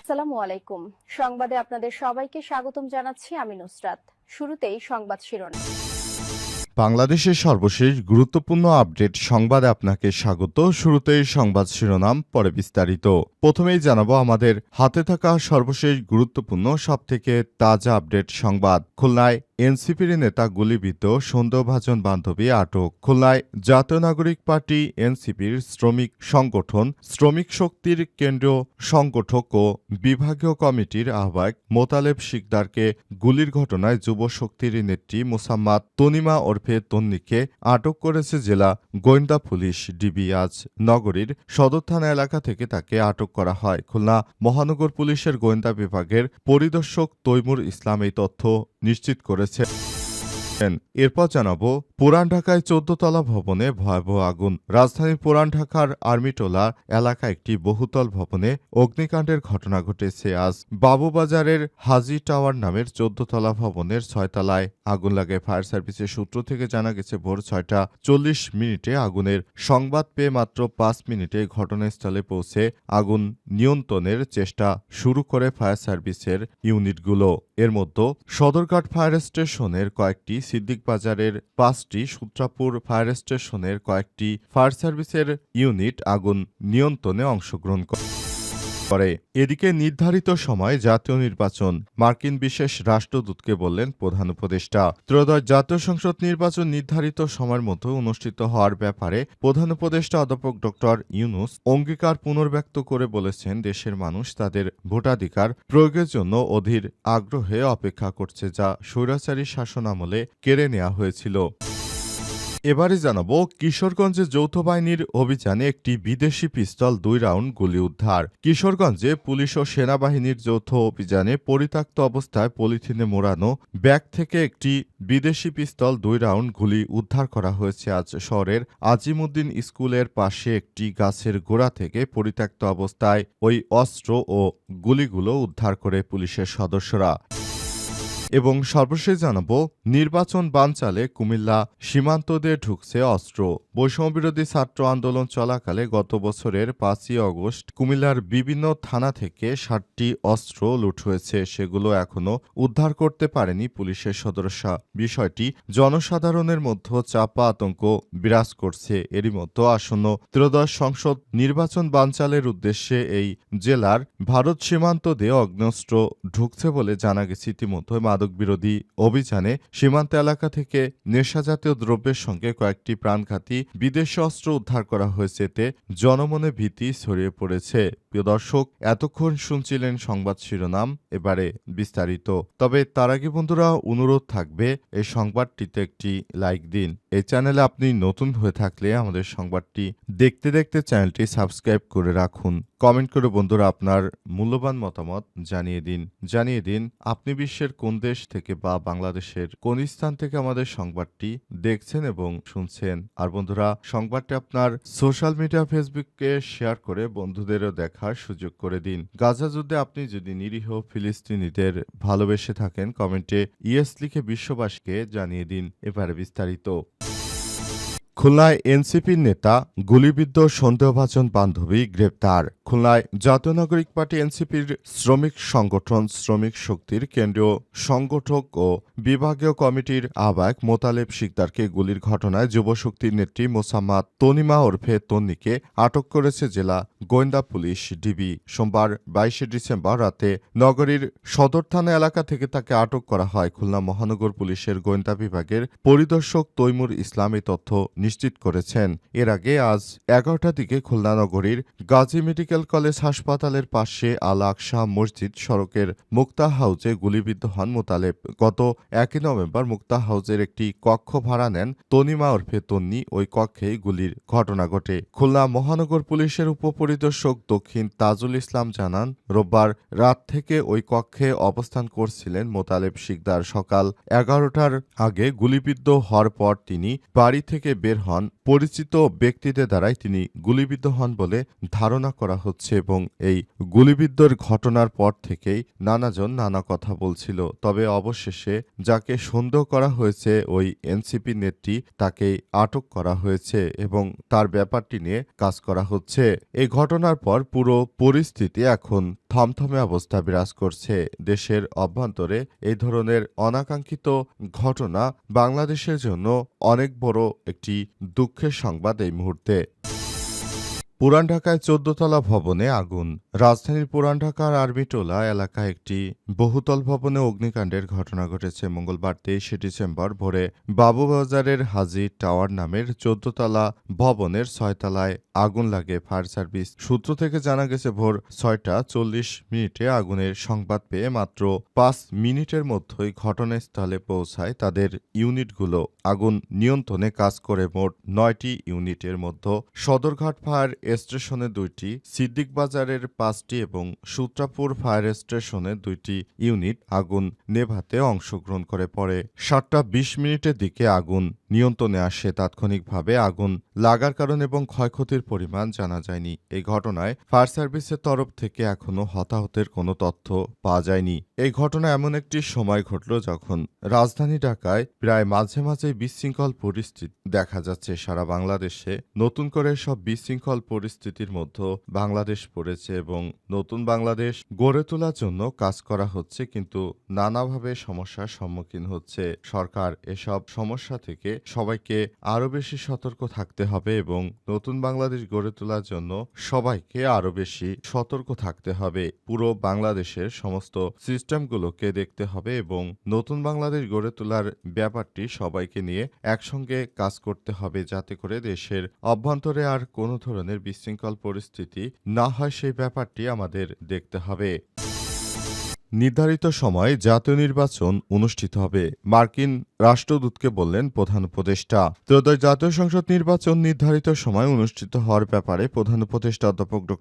আসসালামু আলাইকুম। সংবাদে আপনাদের সবাইকে স্বাগতম জানাচ্ছি আমি নুসরাত। শুরুতেই সংবাদ শিরোনাম। বাংলাদেশের সর্বশেষ গুরুত্বপূর্ণ আপডেট সংবাদে আপনাকে স্বাগত। শুরুতেই সংবাদ শিরোনাম, পরে বিস্তারিত। প্রথমেই জানাবো আমাদের হাতে থাকা সর্বশেষ গুরুত্বপূর্ণ সবথেকে তাজা আপডেট সংবাদ। খুলনায় এনসিপির নেতা গুলিবিদ্ধ, সন্দেহভাজন বান্ধবী আটক। খুলনায় জাতীয় নাগরিক পার্টি এনসিপির শ্রমিক সংগঠন শ্রমিক শক্তির কেন্দ্রীয় সংগঠক ও বিভাগীয় কমিটির আহ্বায়ক মোতালেব শিকদারকে গুলির ঘটনায় যুব শক্তির নেত্রী মোসাম্মাদ তনিমা ওরফে তন্নিকে আটক করেছে জেলা গোয়েন্দা পুলিশ ডিবি। আজ নগরীর সদর থানা এলাকা থেকে তাকে আটক করা হয়। খুলনা মহানগর পুলিশের গোয়েন্দা বিভাগের পরিদর্শক তৈমুর ইসলাম এই তথ্য নিশ্চিত করেছে। এরপর জানাবো, পুরান ঢাকায় 14 তলা ভবনে ভয়াবহ আগুন। রাজধানীর পুরান ঢাকার আর্মিটোলা এলাকায় একটি বহুতল ভবনে অগ্নিকাণ্ডের ঘটনা ঘটেছে আজ। বাবুবাজারের হাজি টাওয়ার নামের 14 তলা ভবনের 6 তলায় আগুন লাগে। ফায়ার সার্ভিসের সূত্র থেকে জানা গেছে ভোর 6টা 40 মিনিটে আগুনের সংবাদ পেয়ে মাত্র 5 মিনিটে ঘটনাস্থলে পৌঁছে আগুন নিয়ন্ত্রণের চেষ্টা শুরু করে ফায়ার সার্ভিসের ইউনিটগুলো। এর মধ্যে সদরঘাট ফায়ার স্টেশনের কয়েকটি, সিদ্দিক বাজারের 5টি, সূত্রাপুর ফায়ার স্টেশনের কয়েকটি ফায়ার সার্ভিসের ইউনিট আগুন নিয়ন্ত্রণে অংশগ্রহণ করে। এদিকে নির্ধারিত সময় জাতীয় নির্বাচন, মার্কিন বিশেষ রাষ্ট্রদূতকে বললেন প্রধান উপদেষ্টা। ত্রয়োদশ জাতীয় সংসদ নির্বাচন নির্ধারিত সময়ের মধ্যে অনুষ্ঠিত হওয়ার ব্যাপারে প্রধান উপদেষ্টা অধ্যাপক ড ইউনূস অঙ্গীকার পুনর্ব্যক্ত করে বলেছেন, দেশের মানুষ তাদের ভোটাধিকার প্রয়োগের জন্য অধীর আগ্রহে অপেক্ষা করছে, যা স্বৈরাচারী শাসনামলে কেড়ে নেওয়া হয়েছিল। এবারে জানাবো, কিশোরগঞ্জে যৌথ বাহিনীর অভিযানে একটি বিদেশি পিস্তল 2 রাউন্ড গুলি উদ্ধার। কিশোরগঞ্জে পুলিশ ও সেনাবাহিনীর যৌথ অভিযানে পরিত্যক্ত অবস্থায় পলিথিনে মোড়ানো ব্যাগ থেকে একটি বিদেশি পিস্তল 2 রাউন্ড গুলি উদ্ধার করা হয়েছে আজ। শহরের আজিমউদ্দিন স্কুলের পাশে একটি গাছের গোড়া থেকে পরিত্যক্ত অবস্থায় ওই অস্ত্র ও গুলিগুলো উদ্ধার করে পুলিশের সদস্যরা। এবং সর্বশেষ জানাবো, নির্বাচন বানচালে কুমিল্লা সীমান্ত দিয়ে ঢুকছে অস্ত্র। বৈষম্যবিরোধী ছাত্র আন্দোলন চলাকালে গত বছরের 5ই আগস্ট কুমিল্লার বিভিন্ন থানা থেকে 60টি অস্ত্র লুট হয়েছে। সেগুলো এখনও উদ্ধার করতে পারেনি পুলিশের সদস্যরা। বিষয়টি জনসাধারণের মধ্যে চাপা আতঙ্ক বিরাজ করছে। এরই মধ্যে আসন্ন ত্রয়োদশ সংসদ নির্বাচন বানচালের উদ্দেশ্যে এই জেলার ভারত সীমান্ত দিয়ে অগ্নেয়াস্ত্র ঢুকছে বলে জানা গেছে। ইতিমধ্যে মাদকবিরোধী অভিযানে সীমান্ত এলাকা থেকে নেশাজাতীয় দ্রব্যের সঙ্গে কয়েকটি প্রাণঘাতী বিদেশি অস্ত্র উদ্ধার করা হয়েছে। এতে জনমনে ভীতি ছড়িয়ে পড়েছে। প্রিয় দর্শক, এতক্ষণ শুনছিলেন সংবাদ শিরোনাম, এবারে বিস্তারিত। তবে তার আগে বন্ধুরা, অনুরোধ থাকবে এই সংবাদটিতে একটি লাইক দিন। এই চ্যানেলে আপনি নতুন হয়ে থাকলে আমাদের সংবাদটি দেখতে দেখতে চ্যানেলটি সাবস্ক্রাইব করে রাখুন। কমেন্ট করে বন্ধুরা আপনার মূল্যবান মতামত জানিয়ে দিন আপনি বিশ্বের কোন দেশ থেকে বা বাংলাদেশের কোন স্থান থেকে আমাদের সংবাদটি দেখছেন এবং শুনছেন। আর বন্ধুরা, সংবাদটি আপনার সোশ্যাল মিডিয়া ফেসবুকে শেয়ার করে বন্ধুদেরও দেখার সুযোগ করে দিন। গাজা যুদ্ধে আপনি যদি নিরীহ ফিলিস্তিনিদের ভালোবেসে থাকেন, কমেন্টে ইয়েস লিখে বিশ্ববাসীকে জানিয়ে দিন। এবারে বিস্তারিত। খুলনায় এনসিপির নেতা গুলিবিদ্ধ, সন্দেহভাজন বান্ধবী গ্রেপ্তার। খুলনায় জাতীয় নাগরিক পার্টি এনসিপির শ্রমিক সংগঠন শ্রমিক শক্তির কেন্দ্রীয় সংগঠক ও বিভাগীয় কমিটির আহ্বায়ক মোতালেব শিকদারকে গুলির ঘটনায় যুবশক্তির নেত্রী মোসাম্মাদ তনিমা ওরফে তন্নিকে আটক করেছে জেলা গোয়েন্দা পুলিশ ডিবি। সোমবার 22 ডিসেম্বর রাতে নগরীর সদর থানা এলাকা থেকে তাকে আটক করা হয়। খুলনা মহানগর পুলিশের গোয়েন্দা বিভাগের পরিদর্শক তৈমুর ইসলাম এই তথ্য নিশ্চিত করেছেন। এর আগে আজ 11টার দিকে খুলনা নগরীর গাজী মেডিকেল কলেজ হাসপাতালের পাশে আল আকসা মসজিদ সড়কের মুক্তা হাউজে গুলিবিদ্ধ হন মোতালেব। গত 1 নভেম্বর মুক্তা হাউজের একটি কক্ষ ভাড়া নেন তনিমা ওরফে তন্নি। ওই কক্ষেই গুলির ঘটনা ঘটে। খুলনা মহানগর পুলিশের উপপরিদর্শক দক্ষিণ তাজুল ইসলাম জানান, রোববার রাত থেকে ওই কক্ষে অবস্থান করছিলেন মোতালেব শিকদার। সকাল 11টার আগে গুলিবিদ্ধ হওয়ার পর তিনি বাড়ি থেকে বের হন। পরিচিত ব্যক্তিদের দ্বারাই তিনি গুলিবিদ্ধ হন বলে ধারণা করা হচ্ছে এবং এই গুলিবিদ্ধর ঘটনার পর থেকেই নানাজন নানা কথা বলছিল। তবে অবশেষে যাকে সন্দেহ করা হয়েছে ওই এনসিপি নেত্রী, তাকেই আটক করা হয়েছে এবং তার ব্যাপারটি নিয়ে কাজ করা হচ্ছে। এই ঘটনার পর পুরো পরিস্থিতি এখন থমথমে অবস্থা বিরাজ করছে। দেশের অভ্যন্তরে এই ধরনের অনাকাঙ্ক্ষিত ঘটনা বাংলাদেশের জন্য অনেক বড় একটি দুঃখের সংবাদ এই মুহূর্তে। পুরান ঢাকায় ১৪ তলা ভবনে আগুন। রাজধানীর পুরান ঢাকার আরবিটোলা এলাকায় একটি বহুতল ভবনে অগ্নিকাণ্ডের ঘটনা ঘটেছে মঙ্গলবার ২৩শে ডিসেম্বর ভোরে বাবুবাজারের হাজী টাওয়ার নামের ১৪ তলা ভবনের ৬ তলায় আগুন লাগে ফায়ার সার্ভিস সূত্র থেকে জানা গেছে ভোর ৬টা ৪০ মিনিটে আগুনের সংবাদ পেয়ে মাত্র ৫ মিনিটের মধ্যেই ঘটনাস্থলে পৌঁছায় তাদের ইউনিটগুলো। আগুন নিয়ন্ত্রণে কাজ করে মোট ৯টি ইউনিটের মধ্যে সদরঘাট ফায়ার স্টেশনে ২টি, সিদ্দিক বাজারের ৫টি এবং সূত্রাপুর ফায়ার স্টেশনে ২টি ইউনিট আগুন নেভাতে অংশগ্রহণ করে। পরে ৭টা ২০ মিনিটের দিকে আগুন নিয়ন্ত্রণে আসে। তাৎক্ষণিকভাবে আগুন লাগার কারণ এবং ক্ষয়ক্ষতির পরিমাণ জানা যায়নি। এই ঘটনায় ফায়ার সার্ভিসের তরফ থেকে এখনও হতাহতের কোনো তথ্য পাওয়া যায়নি। এই ঘটনা এমন একটি সময় ঘটল যখন রাজধানী ঢাকায় প্রায় মাঝে মাঝেই বিশৃঙ্খল পরিস্থিতি দেখা যাচ্ছে। সারা বাংলাদেশে নতুন করে সব বিশৃঙ্খল পরিস্থিতির মধ্যে বাংলাদেশ পড়েছে এবং নতুন বাংলাদেশ গড়ে তোলার জন্য কাজ করা হচ্ছে, কিন্তু নানাভাবে সমস্যার সম্মুখীন হচ্ছে সরকার। এসব সমস্যা থেকে সবাইকে আরও বেশি সতর্ক থাকতে হবে এবং নতুন বাংলাদেশ গড়ে তোলার জন্য সবাইকে আরও বেশি সতর্ক থাকতে হবে। পুরো বাংলাদেশের সমস্ত সিস্টেমগুলোকে দেখতে হবে এবং নতুন বাংলাদেশ গড়ে তোলার ব্যাপারটি সবাইকে নিয়ে একসঙ্গে কাজ করতে হবে, যাতে করে দেশের অভ্যন্তরে আর কোনো ধরনের বিশৃঙ্খল পরিস্থিতি না হয় সেই ব্যাপারটি আমাদের দেখতে হবে। নির্ধারিত সময়ে জাতীয় নির্বাচন অনুষ্ঠিত হবে, মার্কিন রাষ্ট্রদূতকে বললেন প্রধান উপদেষ্টা। ত্রয়োদশ জাতীয় সংসদ নির্বাচন নির্ধারিত সময় অনুষ্ঠিত হওয়ার ব্যাপারে প্রধান উপদেষ্টা অধ্যাপক ড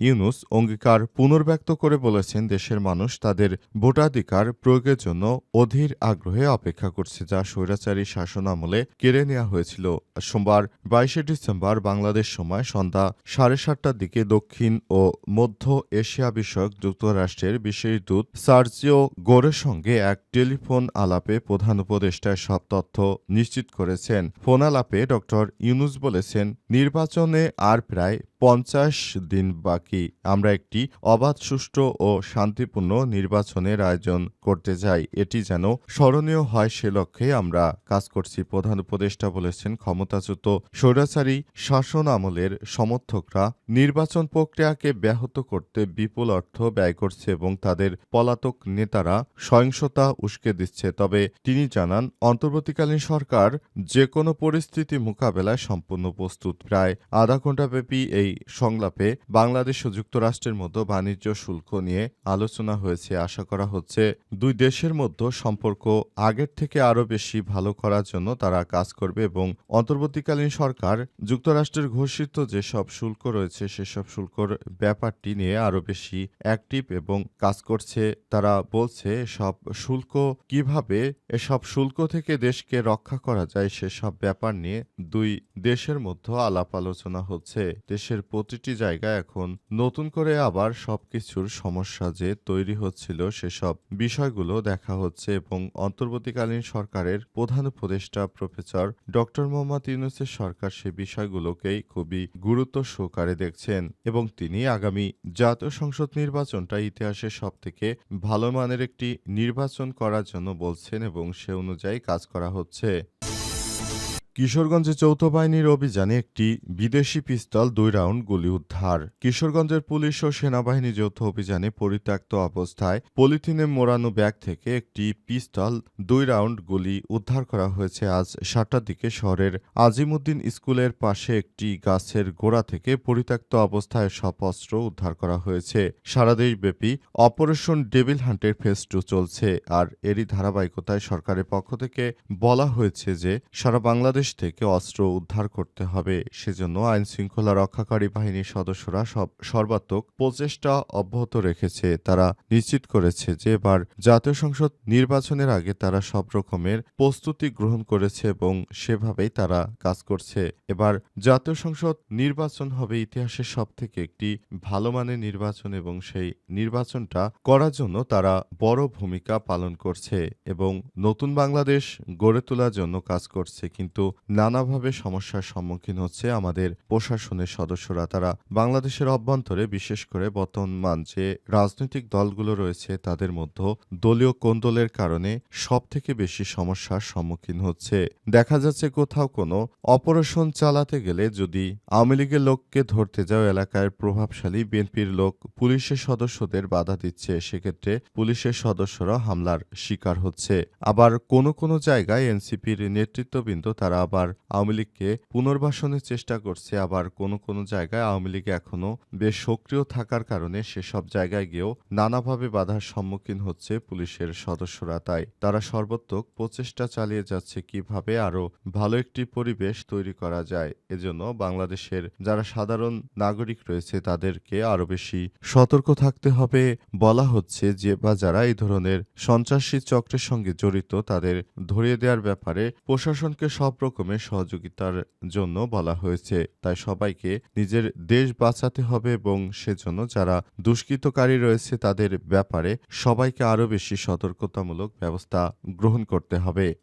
ইউনূস অঙ্গীকার পুনর্ব্যক্ত করে বলেছেন, দেশের মানুষ তাদের ভোটাধিকার প্রয়োগের জন্য অধীর আগ্রহে অপেক্ষা করছে, যা স্বৈরাচারী শাসন আমলে কেড়ে নেওয়া হয়েছিল। সোমবার ২২শে ডিসেম্বর বাংলাদেশ সময় সন্ধ্যা ৭:৩০টার দিকে দক্ষিণ ও মধ্য এশিয়া বিষয়ক যুক্তরাষ্ট্রের বিশেষ দূত সার্জিও গোরের সঙ্গে এক টেলিফোন আলাপে প্রধান উপদেষ্টা সব তথ্য নিশ্চিত করেছেন। ফোন আলাপে ড ইউনূস বলেছেন, নির্বাচনে আর প্রায় ৫০ দিন বাকি। আমরা একটি অবাধ, সুষ্ঠু ও শান্তিপূর্ণ নির্বাচনের আয়োজন করতে চাই। এটি যেন স্মরণীয় হয় সে লক্ষ্যে আমরা কাজ করছি। প্রধান উপদেষ্টা বলেছেন, ক্ষমতাচ্যুত স্বৈরাচারী শাসন আমলের সমর্থকরা নির্বাচন প্রক্রিয়াকে ব্যাহত করতে বিপুল অর্থ ব্যয় করছে এবং তাদের পলাতক নেতারা সহিংসতা উস্কে দিচ্ছে। তবে তিনি জানান, অন্তর্বর্তীকালীন সরকার যে কোনো পরিস্থিতি মোকাবেলায় সম্পূর্ণ প্রস্তুত। প্রায় আধা ঘণ্টাব্যাপী এই সংলাপে বাংলাদেশ ও যুক্তরাষ্ট্রের মধ্যে বাণিজ্য শুল্ক নিয়ে আলোচনা হয়েছে। আশা করা হচ্ছে দুই দেশের মধ্যে সম্পর্ক আগের থেকে আরও বেশি ভালো করার জন্য তারা কাজ করবে এবং অন্তর্বর্তীকালীন সরকার যুক্তরাষ্ট্রের ঘোষিত যেসব শুল্ক রয়েছে সেসব শুল্কর ব্যাপারটি নিয়ে আরও বেশি অ্যাক্টিভ এবং কাজ করছে। তারা বলছে এসব শুল্ক থেকে দেশকে রক্ষা করা যায় সেসব ব্যাপার নিয়ে দুই দেশের মধ্যে আলাপ আলোচনা হচ্ছে। দেশের প্রতিটি জায়গায় এখন নতুন করে আবার সবকিছুর সমস্যা যে তৈরি হচ্ছিল সেসব বিষয়গুলো দেখা হচ্ছে এবং অন্তর্বর্তীকালীন সরকারের প্রধান উপদেষ্টা প্রফেসর ড মোহাম্মদ ইউনূসের সরকার সে বিষয়গুলোকেই খুবই গুরুত্ব সহকারে দেখছেন এবং তিনি আগামী জাতীয় সংসদ নির্বাচনটা ইতিহাসের সবথেকে ভালো মানের একটি নির্বাচন করার জন্য বলছেন এবং সে অনুযায়ী কাজ করা হচ্ছে। কিশোরগঞ্জে যৌথ বাহিনীর অভিযানে একটি বিদেশি পিস্তল ২ রাউন্ড গুলি উদ্ধার। কিশোরগঞ্জের পুলিশ ও সেনাবাহিনী যৌথ অভিযানে পরিত্যক্ত অবস্থায় পলিথিনে মোড়ানো ব্যাগ থেকে একটি পিস্তল ২ রাউন্ড গুলি উদ্ধার করা হয়েছে আজ ৭টার দিকে শহরের আজিমুদ্দিন স্কুলের পাশে একটি গাছের গোড়া থেকে পরিত্যক্ত অবস্থায় সব অস্ত্র উদ্ধার করা হয়েছে। সারা দেশব্যাপী অপারেশন ডেভিল হান্টের ফেজ 2 চলছে, আর এরই ধারাবাহিকতায় সরকারের পক্ষ থেকে বলা হয়েছে যে সারা বাংলাদেশ থেকে অস্ত্র উদ্ধার করতে হবে। সেজন্য আইন শৃঙ্খলা রক্ষাকারী বাহিনীর সদস্যরা সর্বাত্মক প্রচেষ্টা অব্যাহত রেখেছে। তারা নিশ্চিত করেছে যে এবার জাতীয় সংসদ নির্বাচনের আগে তারা সব রকমের প্রস্তুতি গ্রহণ করেছে এবং সেভাবেই তারা কাজ করছে। এবার জাতীয় সংসদ নির্বাচন হবে ইতিহাসের সবথেকে একটি ভালো মানের নির্বাচন এবং সেই নির্বাচনটা করার জন্য তারা বড় ভূমিকা পালন করছে এবং নতুন বাংলাদেশ গড়ে তোলার জন্য কাজ করছে। কিন্তু নানাভাবে সমস্যার সম্মুখীন হচ্ছে আমাদের প্রশাসনের সদস্যরা। তারা বাংলাদেশের অভ্যন্তরে বিশেষ করে বর্তমান যে রাজনৈতিক দলগুলো রয়েছে তাদের মধ্যে দলীয় কোন্দলের কারণে সবথেকে বেশি সমস্যার সম্মুখীন হচ্ছে। দেখা যাচ্ছে কোথাও কোনো অপারেশন চালাতে গেলে যদি আওয়ামী লীগের লোককে ধরতে যাও এলাকার প্রভাবশালী বিএনপির লোক পুলিশের সদস্যদের বাধা দিচ্ছে, সেক্ষেত্রে পুলিশের সদস্যরা হামলার শিকার হচ্ছে। আবার কোনো কোনো জায়গায় এনসিপির নেতৃত্ববৃন্দ তারা আবার আওয়ামী লীগকে পুনর্বাসনের চেষ্টা করছে। আবার কোনো কোনো জায়গায় আওয়ামী লীগ এখনো বেশ সক্রিয় থাকার কারণে সেসব জায়গায় গিয়েও নানাভাবে বাধার সম্মুখীন হচ্ছে পুলিশের সদস্যরা। তাই তারা সর্বাত্মক প্রচেষ্টা চালিয়ে যাচ্ছে কিভাবে আরও ভালো একটি পরিবেশ তৈরি করা যায়। এজন্য বাংলাদেশের যারা সাধারণ নাগরিক রয়েছে তাদেরকে আরও বেশি সতর্ক থাকতে হবে বলা হচ্ছে, যে বা যারা এই ধরনের সন্ত্রাসী চক্রের সঙ্গে জড়িত তাদের ধরিয়ে দেওয়ার ব্যাপারে প্রশাসনকে সব রকমের সহযোগিতার জন্য বলা হয়েছে। তাই সবাইকে নিজের দেশ বাঁচাতে হবে এবং সেজন্য যারা দুষ্কৃতকারী রয়েছে তাদের ব্যাপারে সবাইকে আরও বেশি সতর্কতামূলক ব্যবস্থা গ্রহণ করতে হবে।